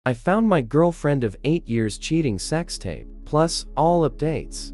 I found my girlfriend of 8 years cheating sex tape, plus all updates.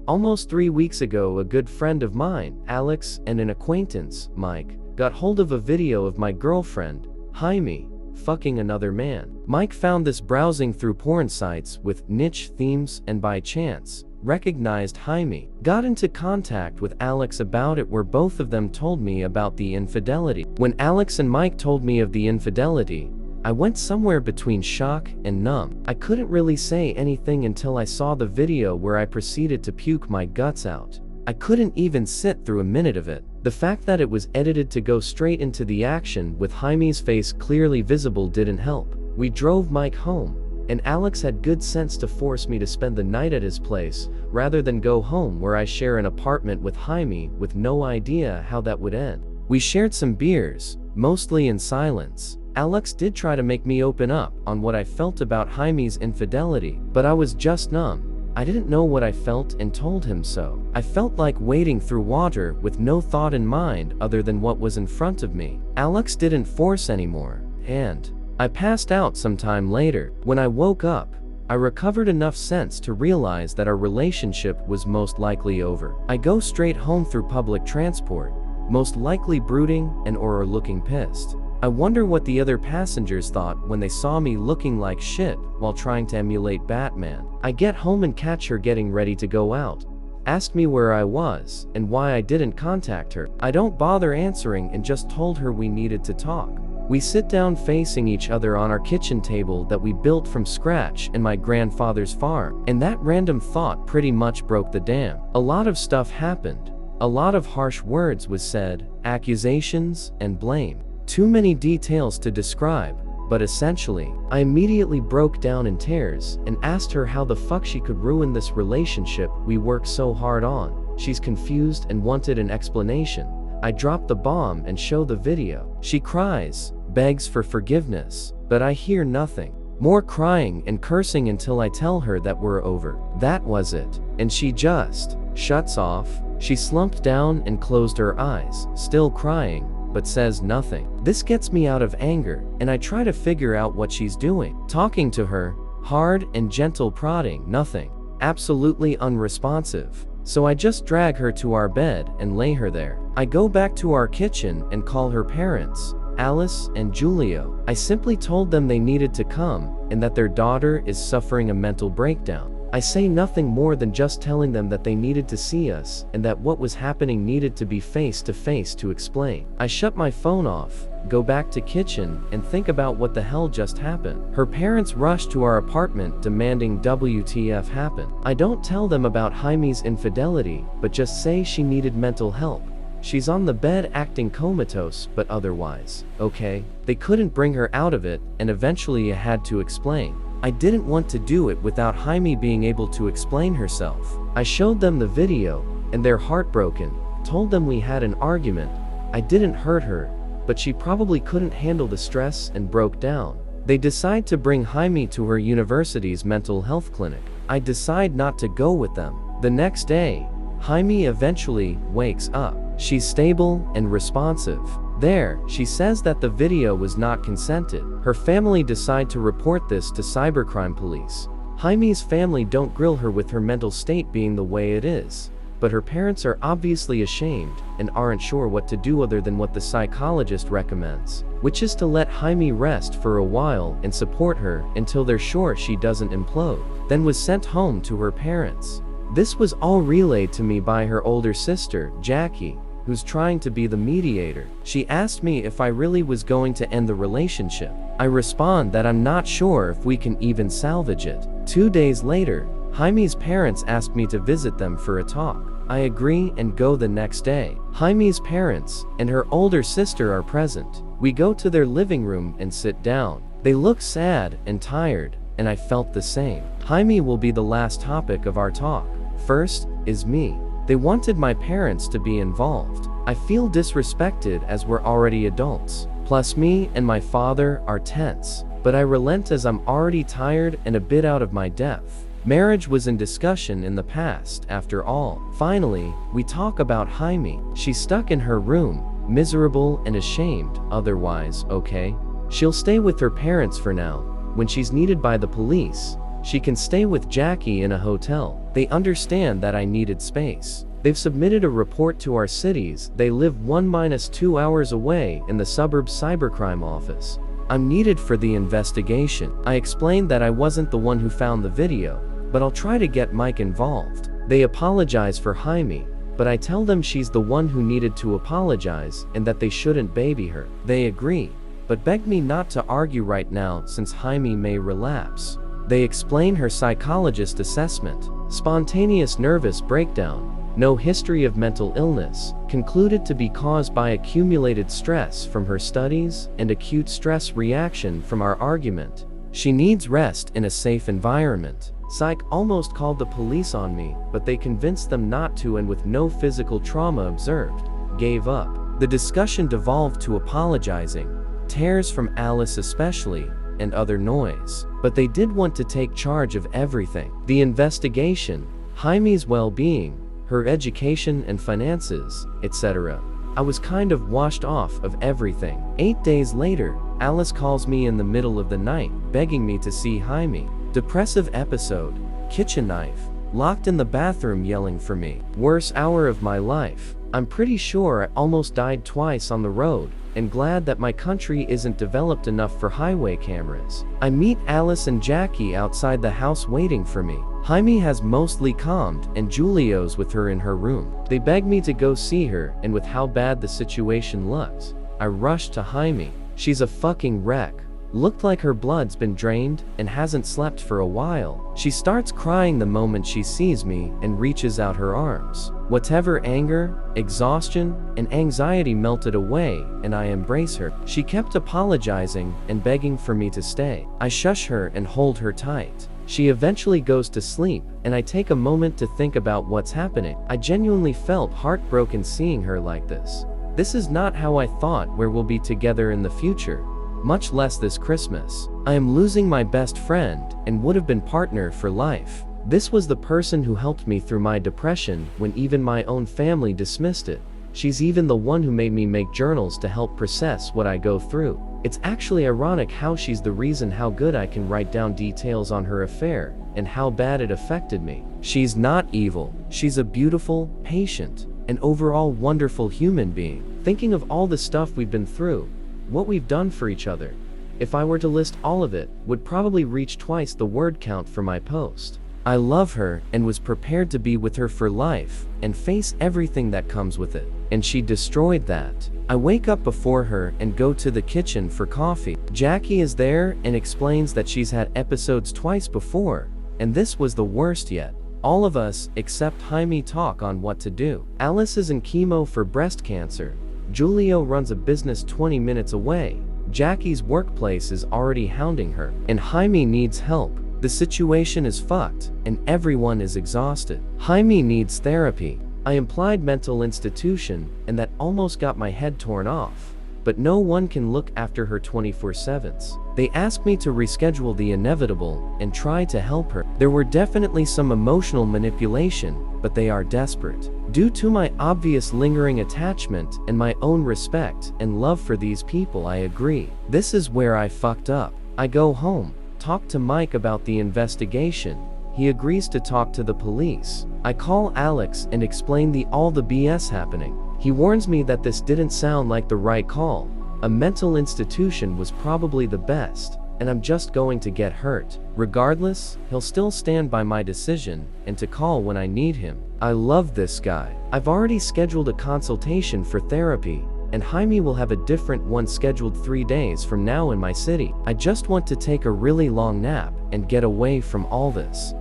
Almost 3 weeks ago, a good friend of mine, Alex, and an acquaintance, Mike, got hold of a video of my girlfriend, Jaime, fucking another man. Mike found this browsing through porn sites with niche themes and by chance recognized Jaime. Got into contact with Alex about it, where both of them told me about the infidelity. When Alex and Mike told me of the infidelity, I went somewhere between shock and numb. I couldn't really say anything until I saw the video, where I proceeded to puke my guts out. I couldn't even sit through a minute of it. The fact that it was edited to go straight into the action with Jaime's face clearly visible didn't help. We drove Mike home, and Alex had good sense to force me to spend the night at his place, rather than go home, where I share an apartment with Jaime, with no idea how that would end. We shared some beers, mostly in silence. Alex did try to make me open up on what I felt about Jaime's infidelity, but I was just numb. I didn't know what I felt and told him so. I felt like wading through water with no thought in mind other than what was in front of me. Alex didn't force anymore, and I passed out sometime later. When I woke up, I recovered enough sense to realize that our relationship was most likely over. I go straight home through public transport, most likely brooding and/or looking pissed. I wonder what the other passengers thought when they saw me looking like shit while trying to emulate Batman. I get home and catch her getting ready to go out, asked me where I was and why I didn't contact her. I don't bother answering and just told her we needed to talk. We sit down facing each other on our kitchen table that we built from scratch in my grandfather's farm, and that random thought pretty much broke the dam. A lot of stuff happened. A lot of harsh words was said, accusations and blame. Too many details to describe, but essentially, I immediately broke down in tears and asked her how the fuck she could ruin this relationship we worked so hard on. She's confused and wanted an explanation. I drop the bomb and show the video. She cries, begs for forgiveness, but I hear nothing. More crying and cursing until I tell her that we're over. That was it. And she just shuts off. She slumped down and closed her eyes, still crying, but says nothing. This gets me out of anger, and I try to figure out what she's doing. Talking to her, hard and gentle prodding, nothing. Absolutely unresponsive. So I just drag her to our bed and lay her there. I go back to our kitchen and call her parents, Alice and Julio. I simply told them they needed to come and that their daughter is suffering a mental breakdown. I say nothing more than just telling them that they needed to see us and that what was happening needed to be face to face to explain. I shut my phone off, go back to kitchen, and think about what the hell just happened. Her parents rushed to our apartment demanding WTF happened. I don't tell them about Jaime's infidelity, but just say she needed mental help. She's on the bed acting comatose, but otherwise okay. They couldn't bring her out of it, and eventually I had to explain. I didn't want to do it without Jaime being able to explain herself. I showed them the video, and they're heartbroken, told them we had an argument. I didn't hurt her, but she probably couldn't handle the stress and broke down. They decide to bring Jaime to her university's mental health clinic. I decide not to go with them. The next day, Jaime eventually wakes up. She's stable and responsive. There, she says that the video was not consented. Her family decide to report this to cybercrime police. Jaime's family don't grill her with her mental state being the way it is, but her parents are obviously ashamed and aren't sure what to do other than what the psychologist recommends, which is to let Jaime rest for a while and support her until they're sure she doesn't implode, then was sent home to her parents. This was all relayed to me by her older sister, Jackie, who's trying to be the mediator. She asked me if I really was going to end the relationship. I respond that I'm not sure if we can even salvage it. 2 days later, Jaime's parents asked me to visit them for a talk. I agree and go the next day. Jaime's parents and her older sister are present. We go to their living room and sit down. They look sad and tired, and I felt the same. Jaime will be the last topic of our talk. First is me. They wanted my parents to be involved. I feel disrespected as we're already adults. Plus me and my father are tense. But I relent as I'm already tired and a bit out of my depth. Marriage was in discussion in the past, after all. Finally, we talk about Jaime. She's stuck in her room, miserable and ashamed, otherwise okay. She'll stay with her parents for now, When she's needed by the police, she can stay with Jackie in a hotel. They understand that I needed space. They've submitted a report to our cities. They live 1-2 hours away in the suburbs cybercrime office. I'm needed for the investigation. I explained that I wasn't the one who found the video, but I'll try to get Mike involved. They apologize for Jaime, but I tell them she's the one who needed to apologize and that they shouldn't baby her. They agree, but beg me not to argue right now since Jaime may relapse. They explain her psychologist assessment: spontaneous nervous breakdown, no history of mental illness, concluded to be caused by accumulated stress from her studies and acute stress reaction from our argument. She needs rest in a safe environment. Psych almost called the police on me, but they convinced them not to, and with no physical trauma observed, gave up. The discussion devolved to apologizing, tears from Alice especially, and other noise. But they did want to take charge of everything: the investigation, Jaime's well-being, her education and finances, etc. I was kind of washed off of everything. 8 days later, Alice calls me in the middle of the night, begging me to see Jaime. Depressive episode, kitchen knife, locked in the bathroom yelling for me. Worst hour of my life. I'm pretty sure I almost died twice on the road, and glad that my country isn't developed enough for highway cameras. I meet Alice and Jackie outside the house waiting for me. Jaime has mostly calmed, and Julio's with her in her room. They beg me to go see her, and with how bad the situation looks, I rush to Jaime. She's a fucking wreck. Looked like her blood's been drained and hasn't slept for a while. She starts crying the moment she sees me and reaches out her arms. Whatever anger, exhaustion, and anxiety melted away, and I embrace her. She kept apologizing and begging for me to stay. I shush her and hold her tight. She eventually goes to sleep, and I take a moment to think about what's happening. I genuinely felt heartbroken seeing her like this. This is not how I thought we'll be together in the future, much less this Christmas. I am losing my best friend and would have been partner for life. This was the person who helped me through my depression when even my own family dismissed it. She's even the one who made me make journals to help process what I go through. It's actually ironic how she's the reason how good I can write down details on her affair and how bad it affected me. She's not evil. She's a beautiful, patient, and overall wonderful human being. Thinking of all the stuff we've been through, what we've done for each other, if I were to list all of it, would probably reach twice the word count for my post. I love her and was prepared to be with her for life and face everything that comes with it. And she destroyed that. I wake up before her and go to the kitchen for coffee. Jackie is there and explains that she's had episodes twice before, and this was the worst yet. All of us, except Jaime, talk on what to do. Alice is in chemo for breast cancer. Julio runs a business 20 minutes away. Jackie's workplace is already hounding her, and Jaime needs help. The situation is fucked, and everyone is exhausted. Jaime needs therapy. I implied mental institution, and that almost got my head torn off. But no one can look after her 24/7s. They asked me to reschedule the inevitable and try to help her. There were definitely some emotional manipulation, but they are desperate. Due to my obvious lingering attachment and my own respect and love for these people, I agree. This is where I fucked up. I go home, talk to Mike about the investigation. He agrees to talk to the police. I call Alex and explain all the BS happening. He warns me that this didn't sound like the right call. A mental institution was probably the best, and I'm just going to get hurt. Regardless, he'll still stand by my decision and to call when I need him. I love this guy. I've already scheduled a consultation for therapy, and Jaime will have a different one scheduled 3 days from now in my city. I just want to take a really long nap and get away from all this.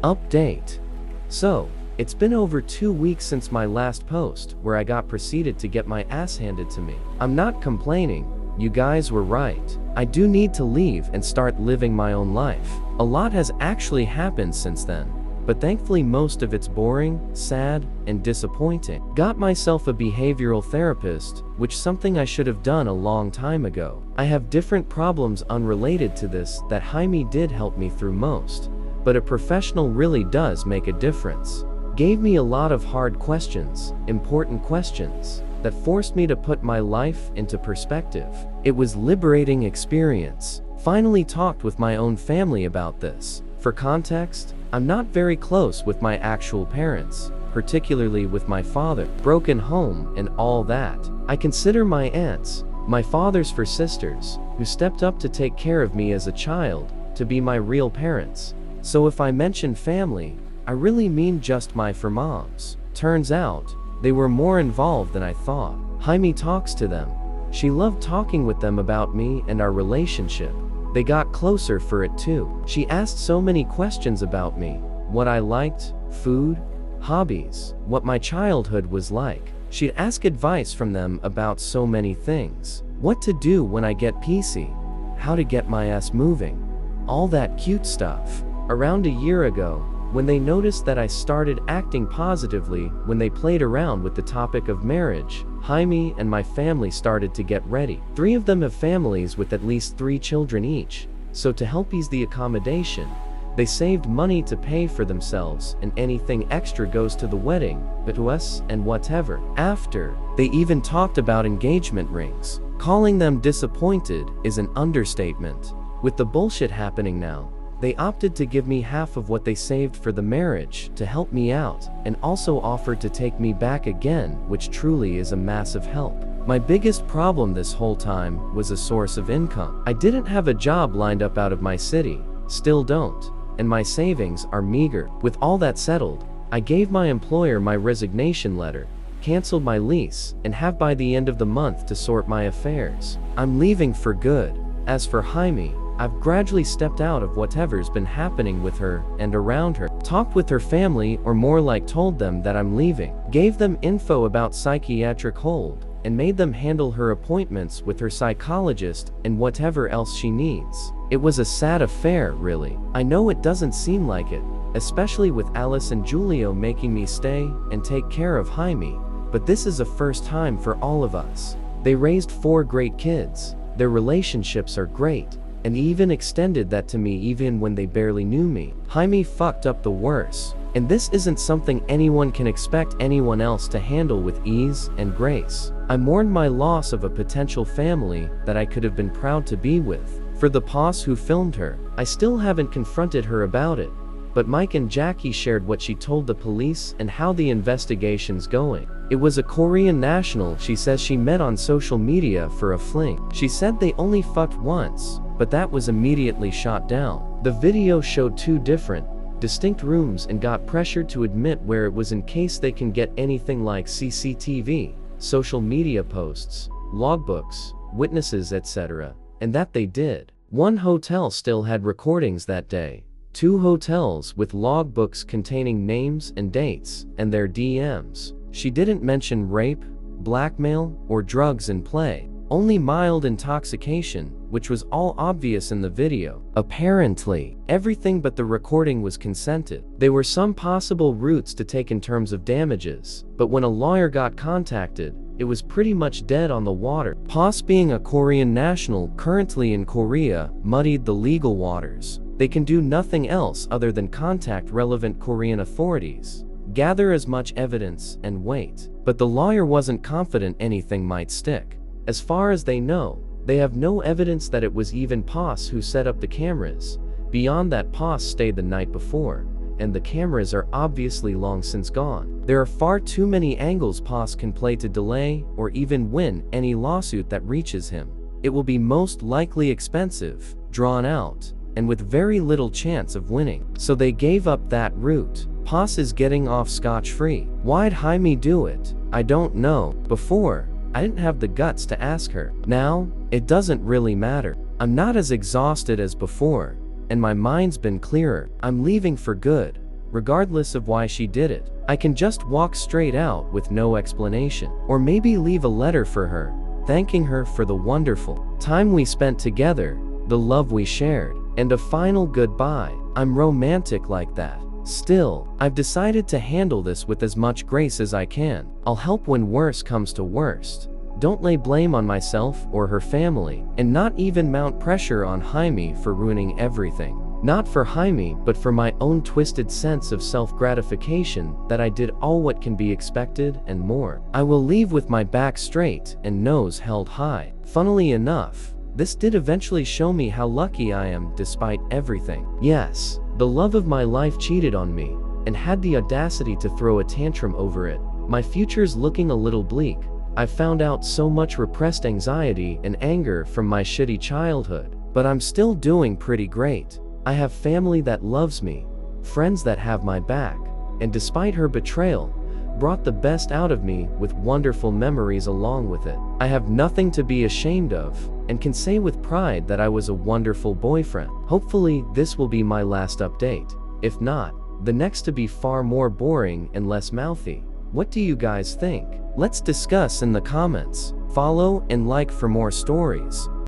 Update. So, it's been over 2 weeks since my last post, where I got proceeded to get my ass handed to me. I'm not complaining. You guys were right. I do need to leave and start living my own life. A lot has actually happened since then, but thankfully most of it's boring, sad, and disappointing. Got myself a behavioral therapist, which something I should have done a long time ago. I have different problems unrelated to this that Jaime did help me through most, but a professional really does make a difference. Gave me a lot of hard questions, important questions, that forced me to put my life into perspective. It was liberating experience. Finally talked with my own family about this. For context, I'm not very close with my actual parents, particularly with my father. Broken home and all that. I consider my aunts, my father's for sisters, who stepped up to take care of me as a child, to be my real parents. So if I mention family, I really mean just my for moms. Turns out, they were more involved than I thought. Jaime talks to them. She loved talking with them about me and our relationship. They got closer for it too. She asked so many questions about me, what I liked, food, hobbies, what my childhood was like. She'd ask advice from them about so many things. What to do when I get PC, how to get my ass moving, all that cute stuff. Around a year ago, when they noticed that I started acting positively when they played around with the topic of marriage, Jaime and my family started to get ready. 3 of them have families with at least 3 children each, so to help ease the accommodation, they saved money to pay for themselves, and anything extra goes to the wedding, but to us and whatever. After, they even talked about engagement rings. Calling them disappointed is an understatement. With the bullshit happening now, they opted to give me half of what they saved for the marriage to help me out, and also offered to take me back again, which truly is a massive help. My biggest problem this whole time was a source of income. I didn't have a job lined up out of my city, still don't, and my savings are meager. With all that settled, I gave my employer my resignation letter, canceled my lease, and have by the end of the month to sort my affairs. I'm leaving for good. As for Jaime, I've gradually stepped out of whatever's been happening with her and around her. Talked with her family, or more like told them that I'm leaving. Gave them info about psychiatric hold, and made them handle her appointments with her psychologist and whatever else she needs. It was a sad affair, really. I know it doesn't seem like it, especially with Alice and Julio making me stay and take care of Jaime, but this is a first time for all of us. They raised 4 great kids. Their relationships are great, and even extended that to me even when they barely knew me. Jaime fucked up the worst, and this isn't something anyone can expect anyone else to handle with ease and grace. I mourned my loss of a potential family that I could have been proud to be with. For the boss who filmed her, I still haven't confronted her about it, but Mike and Jackie shared what she told the police and how the investigation's going. It was a Korean national she says she met on social media for a fling. She said they only fucked once, but that was immediately shot down. The video showed 2 different, distinct rooms and got pressured to admit where it was in case they can get anything like CCTV, social media posts, logbooks, witnesses, etc. And that they did. 1 hotel still had recordings that day. 2 hotels with logbooks containing names and dates, and their DMs. She didn't mention rape, blackmail, or drugs in play. Only mild intoxication, which was all obvious in the video. Apparently, everything but the recording was consented. There were some possible routes to take in terms of damages, but when a lawyer got contacted, it was pretty much dead on the water. Poss being a Korean national currently in Korea muddied the legal waters. They can do nothing else other than contact relevant Korean authorities, gather as much evidence, and wait. But the lawyer wasn't confident anything might stick. As far as they know, they have no evidence that it was even Poss who set up the cameras. Beyond that, Poss stayed the night before, and the cameras are obviously long since gone. There are far too many angles Poss can play to delay or even win any lawsuit that reaches him. It will be most likely expensive, drawn out, and with very little chance of winning. So they gave up that route. Poss is getting off scotch-free. Why'd Jaime do it? I don't know. Before, I didn't have the guts to ask her. Now, it doesn't really matter. I'm not as exhausted as before, and my mind's been clearer. I'm leaving for good, regardless of why she did it. I can just walk straight out with no explanation. Or maybe leave a letter for her, thanking her for the wonderful time we spent together, the love we shared, and a final goodbye. I'm romantic like that. Still, I've decided to handle this with as much grace as I can. I'll help when worse comes to worst. Don't lay blame on myself or her family, and not even mount pressure on Jaime for ruining everything. Not for Jaime, but for my own twisted sense of self-gratification that I did all what can be expected and more. I will leave with my back straight and nose held high. Funnily enough, This did eventually show me how lucky I am despite everything. Yes, the love of my life cheated on me, and had the audacity to throw a tantrum over it. My future's looking a little bleak. I've found out so much repressed anxiety and anger from my shitty childhood, but I'm still doing pretty great. I have family that loves me, friends that have my back, and despite her betrayal, brought the best out of me with wonderful memories along with it. I have nothing to be ashamed of, and can say with pride that I was a wonderful boyfriend. Hopefully, this will be my last update. If not, the next to be far more boring and less mouthy. What do you guys think? Let's discuss in the comments. Follow and like for more stories.